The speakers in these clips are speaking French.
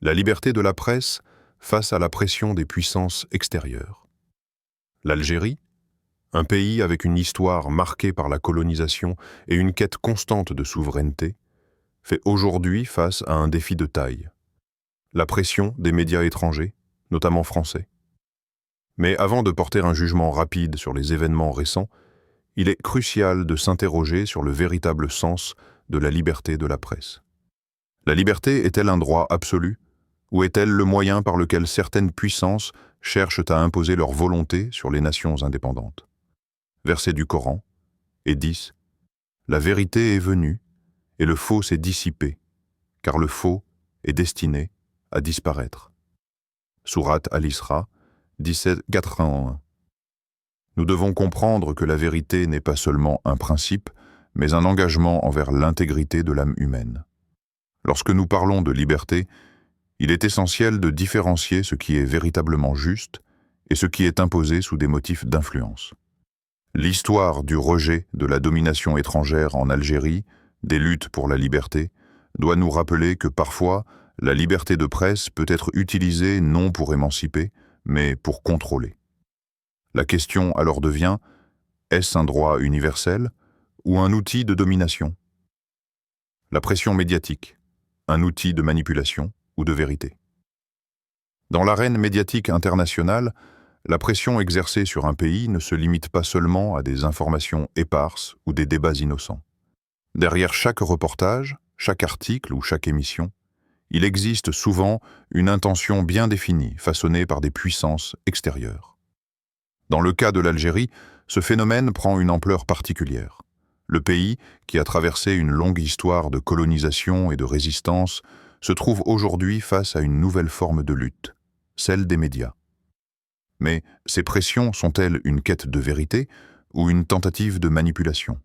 La liberté de la presse face à la pression des puissances extérieures. L'Algérie, un pays avec une histoire marquée par la colonisation et une quête constante de souveraineté, fait aujourd'hui face à un défi de taille. La pression des médias étrangers, notamment français. Mais avant de porter un jugement rapide sur les événements récents, il est crucial de s'interroger sur le véritable sens de la liberté de la presse. La liberté est-elle un droit absolu, ou est-elle le moyen par lequel certaines puissances cherchent à imposer leur volonté sur les nations indépendantes? Verset du Coran, et 10. La vérité est venue, et le faux s'est dissipé, car le faux est destiné à disparaître. Sourate Al-Isra, 17-81. Nous devons comprendre que la vérité n'est pas seulement un principe, mais un engagement envers l'intégrité de l'âme humaine. Lorsque nous parlons de liberté, il est essentiel de différencier ce qui est véritablement juste et ce qui est imposé sous des motifs d'influence. L'histoire du rejet de la domination étrangère en Algérie, des luttes pour la liberté, doit nous rappeler que parfois, la liberté de presse peut être utilisée non pour émanciper, mais pour contrôler. La question alors devient, est-ce un droit universel ou un outil de domination? La pression médiatique, un outil de manipulation ou de vérité? Dans l'arène médiatique internationale, la pression exercée sur un pays ne se limite pas seulement à des informations éparses ou des débats innocents. Derrière chaque reportage, chaque article ou chaque émission, il existe souvent une intention bien définie, façonnée par des puissances extérieures. Dans le cas de l'Algérie, ce phénomène prend une ampleur particulière. Le pays, qui a traversé une longue histoire de colonisation et de résistance, se trouve aujourd'hui face à une nouvelle forme de lutte, celle des médias. Mais ces pressions sont-elles une quête de vérité ou une tentative de manipulation?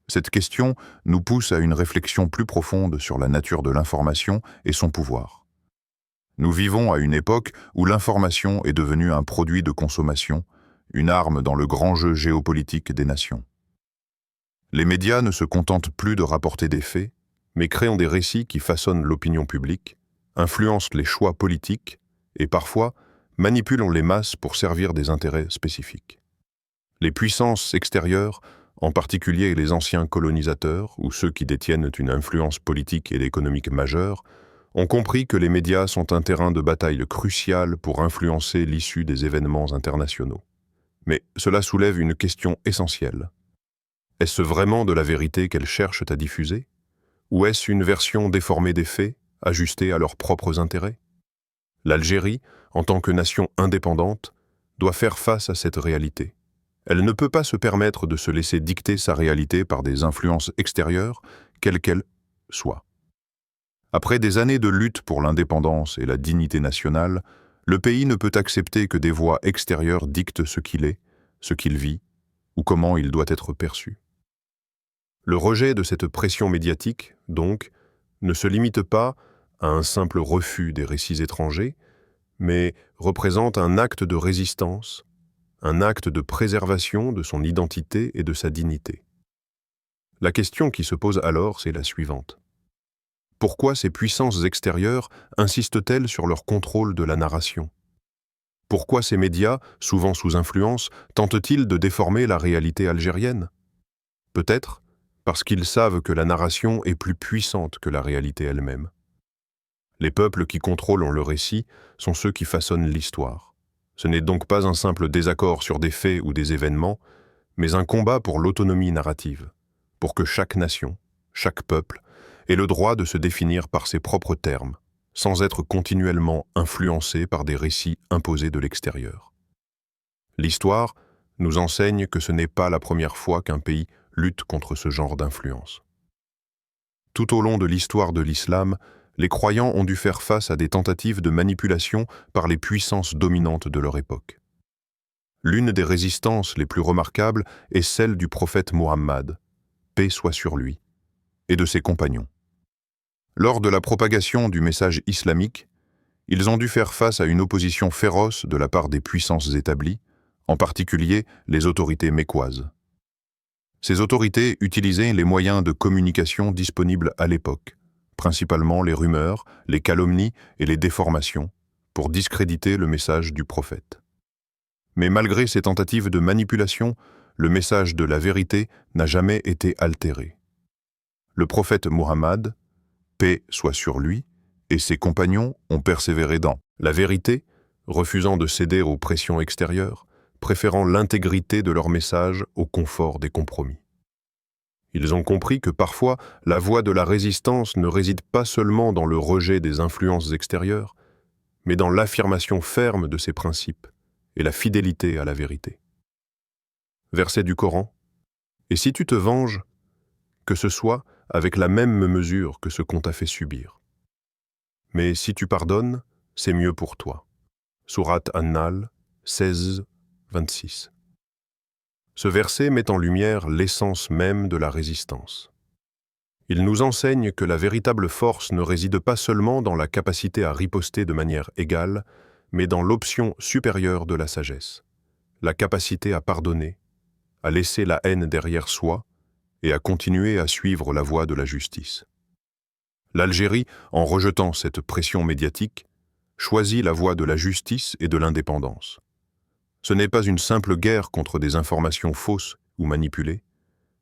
Cette question nous pousse à une réflexion plus profonde sur la nature de l'information et son pouvoir. Nous vivons à une époque où l'information est devenue un produit de consommation, une arme dans le grand jeu géopolitique des nations. Les médias ne se contentent plus de rapporter des faits, mais créent des récits qui façonnent l'opinion publique, influencent les choix politiques et parfois manipulent les masses pour servir des intérêts spécifiques. Les puissances extérieures, en particulier les anciens colonisateurs ou ceux qui détiennent une influence politique et économique majeure, ont compris que les médias sont un terrain de bataille crucial pour influencer l'issue des événements internationaux. Mais cela soulève une question essentielle. Est-ce vraiment de la vérité qu'elles cherchent à diffuser? Ou est-ce une version déformée des faits, ajustée à leurs propres intérêts? L'Algérie, en tant que nation indépendante, doit faire face à cette réalité. Elle ne peut pas se permettre de se laisser dicter sa réalité par des influences extérieures, quelles qu'elles soient. Après des années de lutte pour l'indépendance et la dignité nationale, le pays ne peut accepter que des voix extérieures dictent ce qu'il est, ce qu'il vit, ou comment il doit être perçu. Le rejet de cette pression médiatique, donc, ne se limite pas à un simple refus des récits étrangers, mais représente un acte de résistance, un acte de préservation de son identité et de sa dignité. La question qui se pose alors, c'est la suivante. Pourquoi ces puissances extérieures insistent-elles sur leur contrôle de la narration? Pourquoi ces médias, souvent sous influence, tentent-ils de déformer la réalité algérienne? Peut-être parce qu'ils savent que la narration est plus puissante que la réalité elle-même. Les peuples qui contrôlent le récit sont ceux qui façonnent l'histoire. Ce n'est donc pas un simple désaccord sur des faits ou des événements, mais un combat pour l'autonomie narrative, pour que chaque nation, chaque peuple, ait le droit de se définir par ses propres termes, sans être continuellement influencé par des récits imposés de l'extérieur. L'histoire nous enseigne que ce n'est pas la première fois qu'un pays lutte contre ce genre d'influence. Tout au long de l'histoire de l'islam, les croyants ont dû faire face à des tentatives de manipulation par les puissances dominantes de leur époque. L'une des résistances les plus remarquables est celle du prophète Mohammed, paix soit sur lui, et de ses compagnons. Lors de la propagation du message islamique, ils ont dû faire face à une opposition féroce de la part des puissances établies, en particulier les autorités mécoises. Ces autorités utilisaient les moyens de communication disponibles à l'époque, principalement les rumeurs, les calomnies et les déformations, pour discréditer le message du prophète. Mais malgré ces tentatives de manipulation, le message de la vérité n'a jamais été altéré. Le prophète Muhammad, paix soit sur lui, et ses compagnons ont persévéré dans la vérité, refusant de céder aux pressions extérieures, préférant l'intégrité de leur message au confort des compromis. Ils ont compris que parfois, la voie de la résistance ne réside pas seulement dans le rejet des influences extérieures, mais dans l'affirmation ferme de ses principes et la fidélité à la vérité. Verset du Coran. « Et si tu te venges, que ce soit avec la même mesure que ce qu'on t'a fait subir. Mais si tu pardonnes, c'est mieux pour toi. » Sourate An-Nahl 16, 26. Ce verset met en lumière l'essence même de la résistance. Il nous enseigne que la véritable force ne réside pas seulement dans la capacité à riposter de manière égale, mais dans l'option supérieure de la sagesse, la capacité à pardonner, à laisser la haine derrière soi et à continuer à suivre la voie de la justice. L'Algérie, en rejetant cette pression médiatique, choisit la voie de la justice et de l'indépendance. Ce n'est pas une simple guerre contre des informations fausses ou manipulées,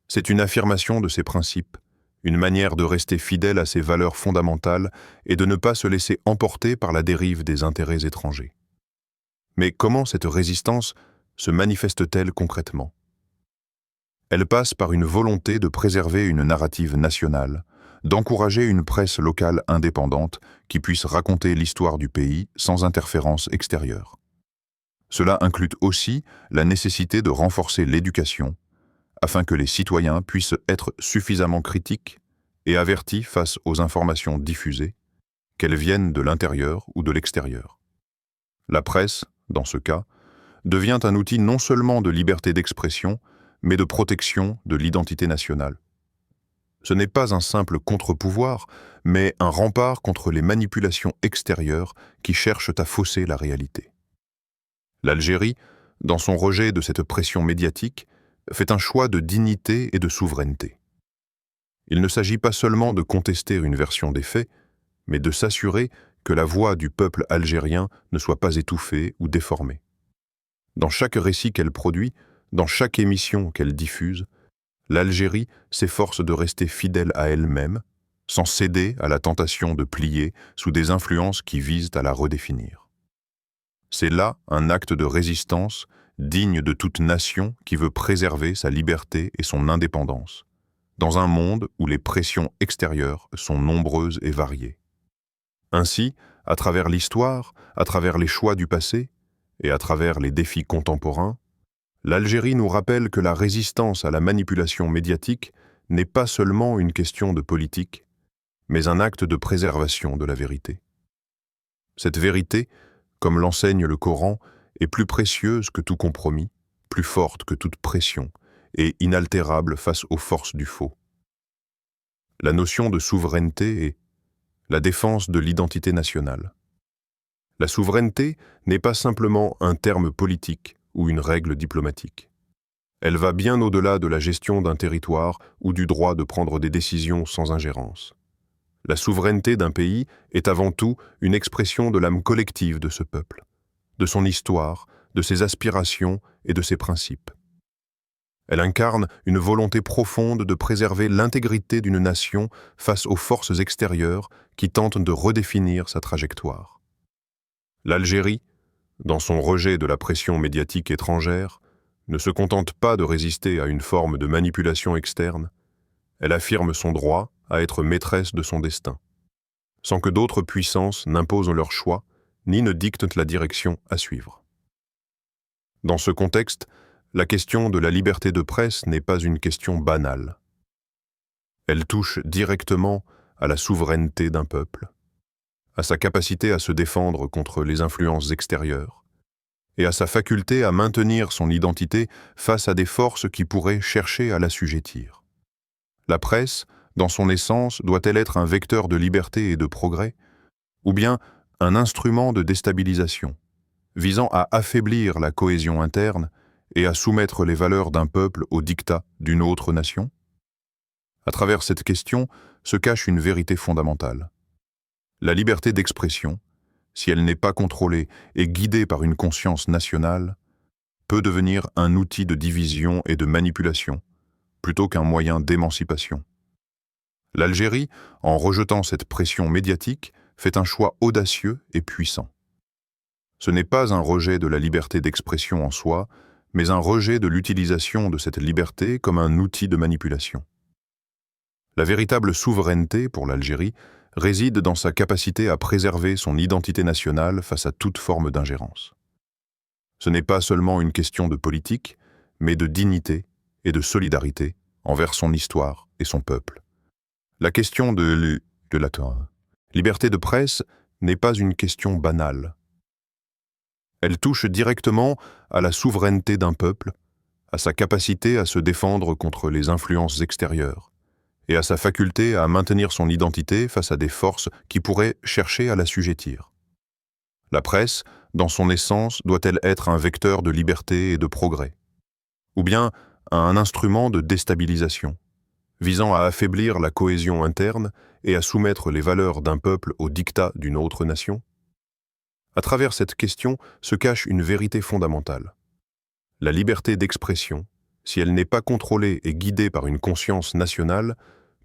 c'est une affirmation de ses principes, une manière de rester fidèle à ses valeurs fondamentales et de ne pas se laisser emporter par la dérive des intérêts étrangers. Mais comment cette résistance se manifeste-t-elle concrètement ? Elle passe par une volonté de préserver une narrative nationale, d'encourager une presse locale indépendante qui puisse raconter l'histoire du pays sans interférence extérieure. Cela inclut aussi la nécessité de renforcer l'éducation, afin que les citoyens puissent être suffisamment critiques et avertis face aux informations diffusées, qu'elles viennent de l'intérieur ou de l'extérieur. La presse, dans ce cas, devient un outil non seulement de liberté d'expression, mais de protection de l'identité nationale. Ce n'est pas un simple contre-pouvoir, mais un rempart contre les manipulations extérieures qui cherchent à fausser la réalité. L'Algérie, dans son rejet de cette pression médiatique, fait un choix de dignité et de souveraineté. Il ne s'agit pas seulement de contester une version des faits, mais de s'assurer que la voix du peuple algérien ne soit pas étouffée ou déformée. Dans chaque récit qu'elle produit, dans chaque émission qu'elle diffuse, l'Algérie s'efforce de rester fidèle à elle-même, sans céder à la tentation de plier sous des influences qui visent à la redéfinir. C'est là un acte de résistance digne de toute nation qui veut préserver sa liberté et son indépendance, dans un monde où les pressions extérieures sont nombreuses et variées. Ainsi, à travers l'histoire, à travers les choix du passé et à travers les défis contemporains, l'Algérie nous rappelle que la résistance à la manipulation médiatique n'est pas seulement une question de politique, mais un acte de préservation de la vérité. Cette vérité, comme l'enseigne le Coran, est plus précieuse que tout compromis, plus forte que toute pression, et inaltérable face aux forces du faux. La notion de souveraineté est la défense de l'identité nationale. La souveraineté n'est pas simplement un terme politique ou une règle diplomatique. Elle va bien au-delà de la gestion d'un territoire ou du droit de prendre des décisions sans ingérence. La souveraineté d'un pays est avant tout une expression de l'âme collective de ce peuple, de son histoire, de ses aspirations et de ses principes. Elle incarne une volonté profonde de préserver l'intégrité d'une nation face aux forces extérieures qui tentent de redéfinir sa trajectoire. L'Algérie, dans son rejet de la pression médiatique étrangère, ne se contente pas de résister à une forme de manipulation externe, elle affirme son droit à être maîtresse de son destin, sans que d'autres puissances n'imposent leur choix ni ne dictent la direction à suivre. Dans ce contexte, la question de la liberté de presse n'est pas une question banale. Elle touche directement à la souveraineté d'un peuple, à sa capacité à se défendre contre les influences extérieures, et à sa faculté à maintenir son identité face à des forces qui pourraient chercher à l'assujettir. La presse, dans son essence, doit-elle être un vecteur de liberté et de progrès, ou bien un instrument de déstabilisation, visant à affaiblir la cohésion interne et à soumettre les valeurs d'un peuple au diktat d'une autre nation? À travers cette question, se cache une vérité fondamentale. La liberté d'expression, si elle n'est pas contrôlée et guidée par une conscience nationale, peut devenir un outil de division et de manipulation, plutôt qu'un moyen d'émancipation. L'Algérie, en rejetant cette pression médiatique, fait un choix audacieux et puissant. Ce n'est pas un rejet de la liberté d'expression en soi, mais un rejet de l'utilisation de cette liberté comme un outil de manipulation. La véritable souveraineté pour l'Algérie réside dans sa capacité à préserver son identité nationale face à toute forme d'ingérence. Ce n'est pas seulement une question de politique, mais de dignité et de solidarité envers son histoire et son peuple. La question de la liberté de presse n'est pas une question banale. Elle touche directement à la souveraineté d'un peuple, à sa capacité à se défendre contre les influences extérieures, et à sa faculté à maintenir son identité face à des forces qui pourraient chercher à l'assujettir. La presse, dans son essence, doit-elle être un vecteur de liberté et de progrès, ou bien un instrument de déstabilisation, visant à affaiblir la cohésion interne et à soumettre les valeurs d'un peuple au diktat d'une autre nation? À travers cette question se cache une vérité fondamentale. La liberté d'expression, si elle n'est pas contrôlée et guidée par une conscience nationale,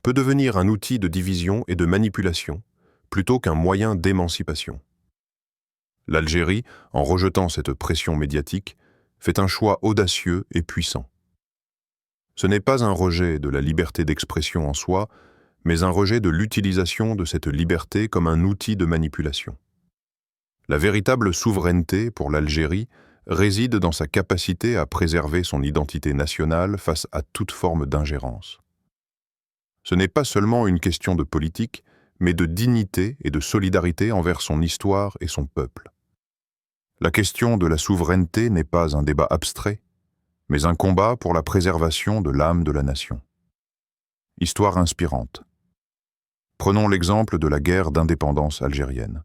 peut devenir un outil de division et de manipulation, plutôt qu'un moyen d'émancipation. L'Algérie, en rejetant cette pression médiatique, fait un choix audacieux et puissant. Ce n'est pas un rejet de la liberté d'expression en soi, mais un rejet de l'utilisation de cette liberté comme un outil de manipulation. La véritable souveraineté pour l'Algérie réside dans sa capacité à préserver son identité nationale face à toute forme d'ingérence. Ce n'est pas seulement une question de politique, mais de dignité et de solidarité envers son histoire et son peuple. La question de la souveraineté n'est pas un débat abstrait, mais un combat pour la préservation de l'âme de la nation. Histoire inspirante. Prenons l'exemple de la guerre d'indépendance algérienne.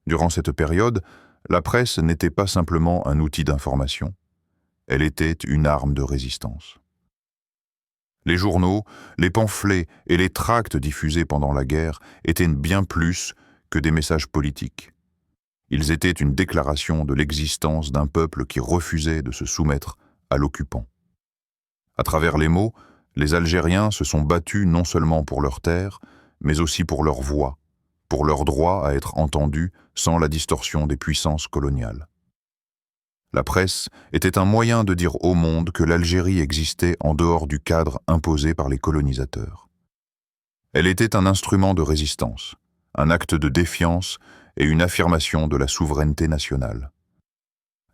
Durant cette période, la presse n'était pas simplement un outil d'information, elle était une arme de résistance. Les journaux, les pamphlets et les tracts diffusés pendant la guerre étaient bien plus que des messages politiques. Ils étaient une déclaration de l'existence d'un peuple qui refusait de se soumettre à l'occupant. À travers les mots, les Algériens se sont battus non seulement pour leur terre, mais aussi pour leur voix, pour leur droit à être entendus sans la distorsion des puissances coloniales. La presse était un moyen de dire au monde que l'Algérie existait en dehors du cadre imposé par les colonisateurs. Elle était un instrument de résistance, un acte de défiance et une affirmation de la souveraineté nationale.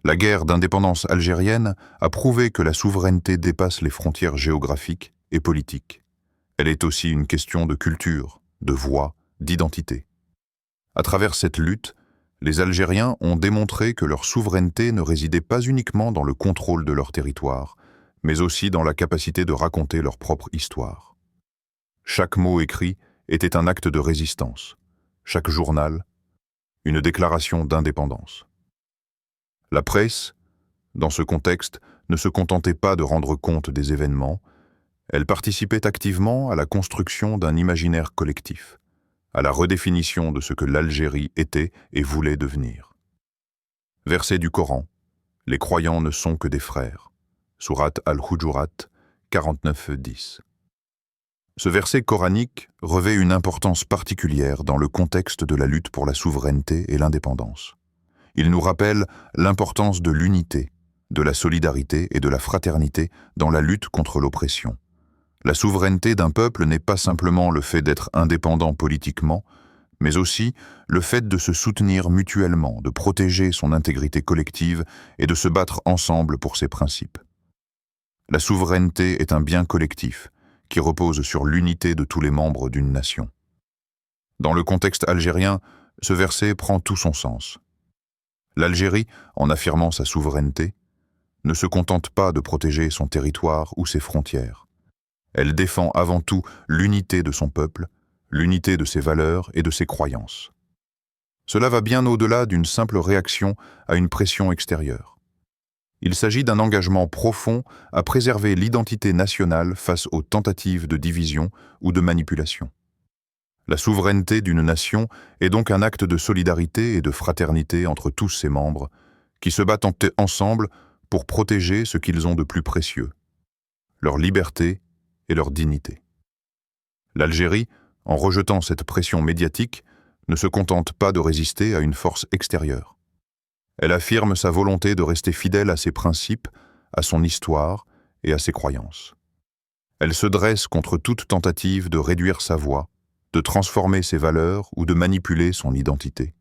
La guerre d'indépendance algérienne a prouvé que la souveraineté dépasse les frontières géographiques et politiques. Elle est aussi une question de culture, de voix, d'identité. À travers cette lutte, les Algériens ont démontré que leur souveraineté ne résidait pas uniquement dans le contrôle de leur territoire, mais aussi dans la capacité de raconter leur propre histoire. Chaque mot écrit était un acte de résistance, chaque journal, une déclaration d'indépendance. La presse, dans ce contexte, ne se contentait pas de rendre compte des événements, elle participait activement à la construction d'un imaginaire collectif, à la redéfinition de ce que l'Algérie était et voulait devenir. Verset du Coran, « Les croyants ne sont que des frères » Sourate Al-Hujurat 49-10. Ce verset coranique revêt une importance particulière dans le contexte de la lutte pour la souveraineté et l'indépendance. Il nous rappelle l'importance de l'unité, de la solidarité et de la fraternité dans la lutte contre l'oppression. La souveraineté d'un peuple n'est pas simplement le fait d'être indépendant politiquement, mais aussi le fait de se soutenir mutuellement, de protéger son intégrité collective et de se battre ensemble pour ses principes. La souveraineté est un bien collectif qui repose sur l'unité de tous les membres d'une nation. Dans le contexte algérien, ce verset prend tout son sens. L'Algérie, en affirmant sa souveraineté, ne se contente pas de protéger son territoire ou ses frontières. Elle défend avant tout l'unité de son peuple, l'unité de ses valeurs et de ses croyances. Cela va bien au-delà d'une simple réaction à une pression extérieure. Il s'agit d'un engagement profond à préserver l'identité nationale face aux tentatives de division ou de manipulation. La souveraineté d'une nation est donc un acte de solidarité et de fraternité entre tous ses membres, qui se battent ensemble pour protéger ce qu'ils ont de plus précieux, leur liberté et leur dignité. L'Algérie, en rejetant cette pression médiatique, ne se contente pas de résister à une force extérieure. Elle affirme sa volonté de rester fidèle à ses principes, à son histoire et à ses croyances. Elle se dresse contre toute tentative de réduire sa voix, de transformer ses valeurs ou de manipuler son identité.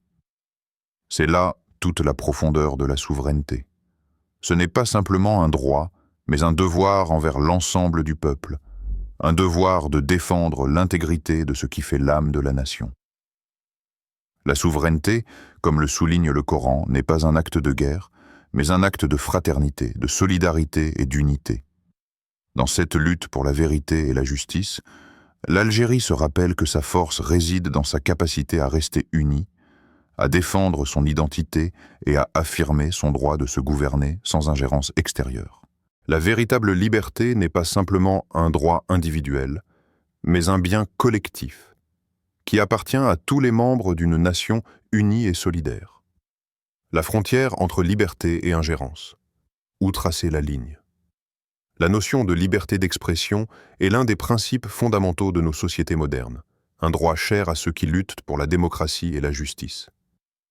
C'est là toute la profondeur de la souveraineté. Ce n'est pas simplement un droit, mais un devoir envers l'ensemble du peuple, un devoir de défendre l'intégrité de ce qui fait l'âme de la nation. La souveraineté, comme le souligne le Coran, n'est pas un acte de guerre, mais un acte de fraternité, de solidarité et d'unité. Dans cette lutte pour la vérité et la justice, l'Algérie se rappelle que sa force réside dans sa capacité à rester unie, à défendre son identité et à affirmer son droit de se gouverner sans ingérence extérieure. La véritable liberté n'est pas simplement un droit individuel, mais un bien collectif, qui appartient à tous les membres d'une nation unie et solidaire. La frontière entre liberté et ingérence. Où tracer la ligne? La notion de liberté d'expression est l'un des principes fondamentaux de nos sociétés modernes, un droit cher à ceux qui luttent pour la démocratie et la justice.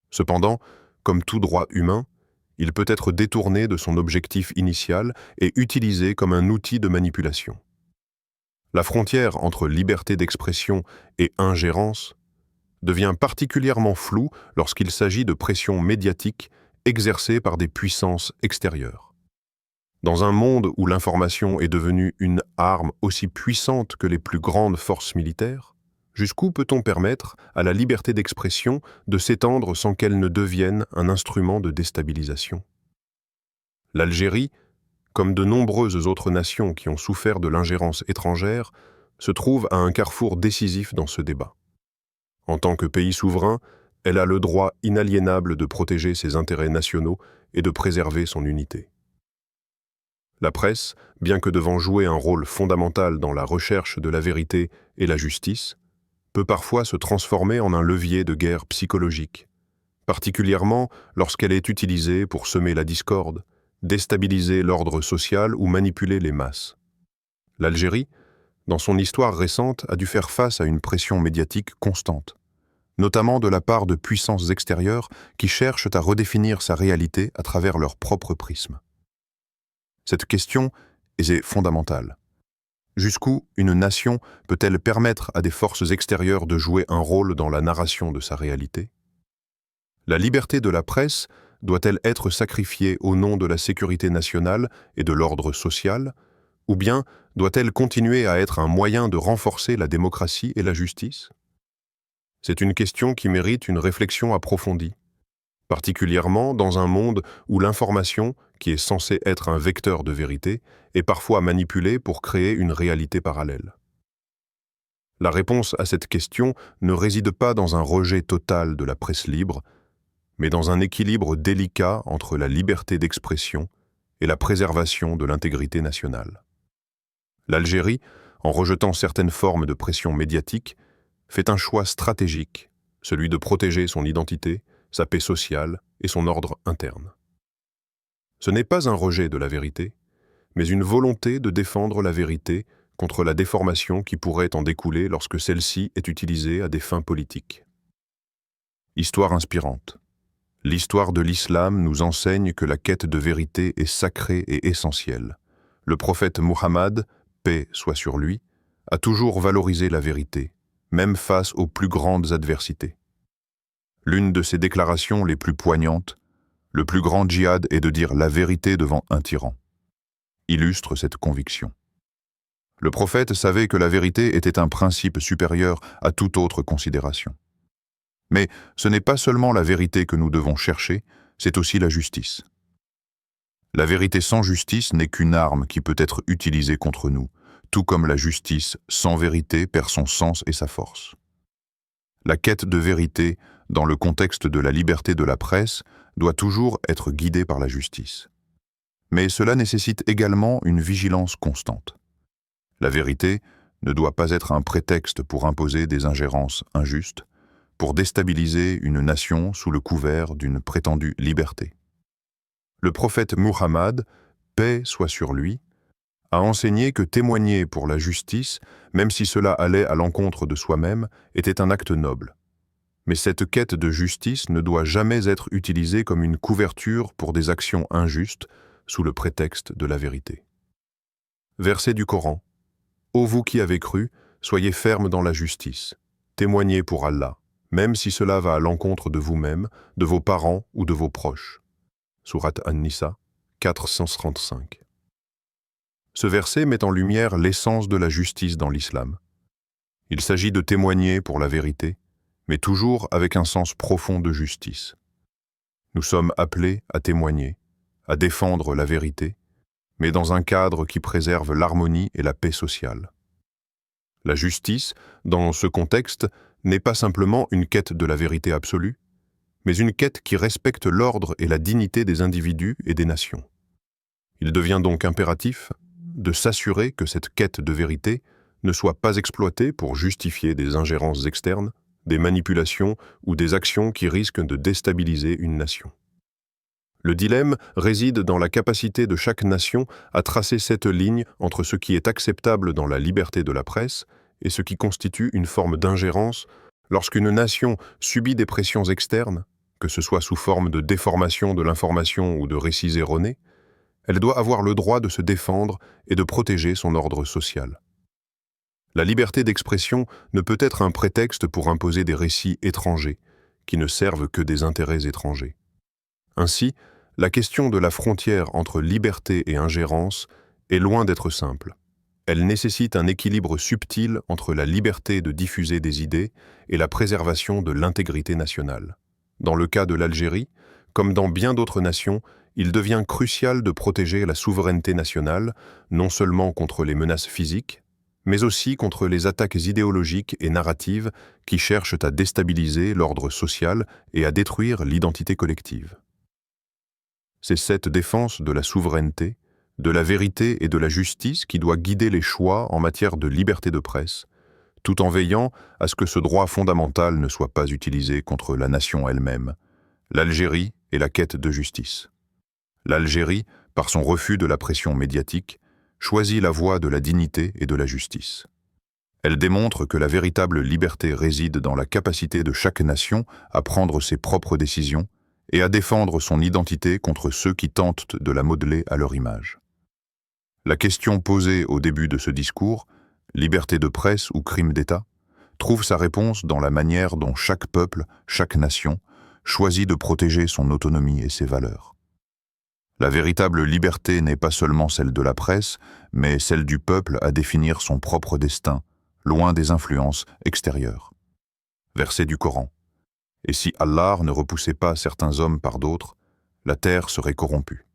Cependant, comme tout droit humain, il peut être détourné de son objectif initial et utilisé comme un outil de manipulation. La frontière entre liberté d'expression et ingérence devient particulièrement floue lorsqu'il s'agit de pressions médiatiques exercées par des puissances extérieures. Dans un monde où l'information est devenue une arme aussi puissante que les plus grandes forces militaires, jusqu'où peut-on permettre à la liberté d'expression de s'étendre sans qu'elle ne devienne un instrument de déstabilisation? L'Algérie, comme de nombreuses autres nations qui ont souffert de l'ingérence étrangère, se trouve à un carrefour décisif dans ce débat. En tant que pays souverain, elle a le droit inaliénable de protéger ses intérêts nationaux et de préserver son unité. La presse, bien que devant jouer un rôle fondamental dans la recherche de la vérité et la justice, peut parfois se transformer en un levier de guerre psychologique, particulièrement lorsqu'elle est utilisée pour semer la discorde, déstabiliser l'ordre social ou manipuler les masses. L'Algérie, dans son histoire récente, a dû faire face à une pression médiatique constante, notamment de la part de puissances extérieures qui cherchent à redéfinir sa réalité à travers leur propre prisme. Cette question est fondamentale. Jusqu'où une nation peut-elle permettre à des forces extérieures de jouer un rôle dans la narration de sa réalité? La liberté de la presse doit-elle être sacrifiée au nom de la sécurité nationale et de l'ordre social, ou bien doit-elle continuer à être un moyen de renforcer la démocratie et la justice? C'est une question qui mérite une réflexion approfondie, particulièrement dans un monde où l'information, qui est censée être un vecteur de vérité, est parfois manipulée pour créer une réalité parallèle. La réponse à cette question ne réside pas dans un rejet total de la presse libre, mais dans un équilibre délicat entre la liberté d'expression et la préservation de l'intégrité nationale. L'Algérie, en rejetant certaines formes de pression médiatique, fait un choix stratégique, celui de protéger son identité, sa paix sociale et son ordre interne. Ce n'est pas un rejet de la vérité, mais une volonté de défendre la vérité contre la déformation qui pourrait en découler lorsque celle-ci est utilisée à des fins politiques. Histoire inspirante. L'histoire de l'islam nous enseigne que la quête de vérité est sacrée et essentielle. Le prophète Muhammad, paix soit sur lui, a toujours valorisé la vérité, même face aux plus grandes adversités. L'une de ses déclarations les plus poignantes, le plus grand djihad est de dire la vérité devant un tyran, illustre cette conviction. Le prophète savait que la vérité était un principe supérieur à toute autre considération. Mais ce n'est pas seulement la vérité que nous devons chercher, c'est aussi la justice. La vérité sans justice n'est qu'une arme qui peut être utilisée contre nous, tout comme la justice sans vérité perd son sens et sa force. La quête de vérité, dans le contexte de la liberté de la presse, doit toujours être guidée par la justice. Mais cela nécessite également une vigilance constante. La vérité ne doit pas être un prétexte pour imposer des ingérences injustes, pour déstabiliser une nation sous le couvert d'une prétendue liberté. Le prophète Muhammad, paix soit sur lui, a enseigné que témoigner pour la justice, même si cela allait à l'encontre de soi-même, était un acte noble. Mais cette quête de justice ne doit jamais être utilisée comme une couverture pour des actions injustes sous le prétexte de la vérité. Verset du Coran. Ô vous qui avez cru, soyez fermes dans la justice. Témoignez pour Allah, même si cela va à l'encontre de vous-même, de vos parents ou de vos proches. Sourate An-Nisa, 435. Ce verset met en lumière l'essence de la justice dans l'islam. Il s'agit de témoigner pour la vérité, mais toujours avec un sens profond de justice. Nous sommes appelés à témoigner, à défendre la vérité, mais dans un cadre qui préserve l'harmonie et la paix sociale. La justice, dans ce contexte, n'est pas simplement une quête de la vérité absolue, mais une quête qui respecte l'ordre et la dignité des individus et des nations. Il devient donc impératif de s'assurer que cette quête de vérité ne soit pas exploitée pour justifier des ingérences externes, des manipulations ou des actions qui risquent de déstabiliser une nation. Le dilemme réside dans la capacité de chaque nation à tracer cette ligne entre ce qui est acceptable dans la liberté de la presse et ce qui constitue une forme d'ingérence lorsqu'une nation subit des pressions externes, que ce soit sous forme de déformation de l'information ou de récits erronés. Elle doit avoir le droit de se défendre et de protéger son ordre social. La liberté d'expression ne peut être un prétexte pour imposer des récits étrangers, qui ne servent que des intérêts étrangers. Ainsi, la question de la frontière entre liberté et ingérence est loin d'être simple. Elle nécessite un équilibre subtil entre la liberté de diffuser des idées et la préservation de l'intégrité nationale. Dans le cas de l'Algérie, comme dans bien d'autres nations, il devient crucial de protéger la souveraineté nationale, non seulement contre les menaces physiques, mais aussi contre les attaques idéologiques et narratives qui cherchent à déstabiliser l'ordre social et à détruire l'identité collective. C'est cette défense de la souveraineté, de la vérité et de la justice qui doit guider les choix en matière de liberté de presse, tout en veillant à ce que ce droit fondamental ne soit pas utilisé contre la nation elle-même, l'Algérie et la quête de justice. L'Algérie, par son refus de la pression médiatique, choisit la voie de la dignité et de la justice. Elle démontre que la véritable liberté réside dans la capacité de chaque nation à prendre ses propres décisions et à défendre son identité contre ceux qui tentent de la modeler à leur image. La question posée au début de ce discours, liberté de presse ou crime d'État, trouve sa réponse dans la manière dont chaque peuple, chaque nation, choisit de protéger son autonomie et ses valeurs. La véritable liberté n'est pas seulement celle de la presse, mais celle du peuple à définir son propre destin, loin des influences extérieures. Verset du Coran. Et si Allah ne repoussait pas certains hommes par d'autres, la terre serait corrompue.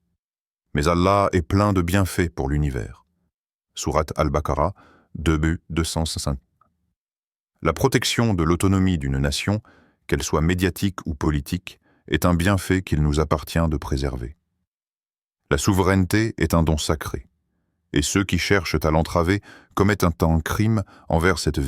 Mais Allah est plein de bienfaits pour l'univers. Sourate Al-Baqarah, 205. La protection de l'autonomie d'une nation, qu'elle soit médiatique ou politique, est un bienfait qu'il nous appartient de préserver. La souveraineté est un don sacré, et ceux qui cherchent à l'entraver commettent un crime envers cette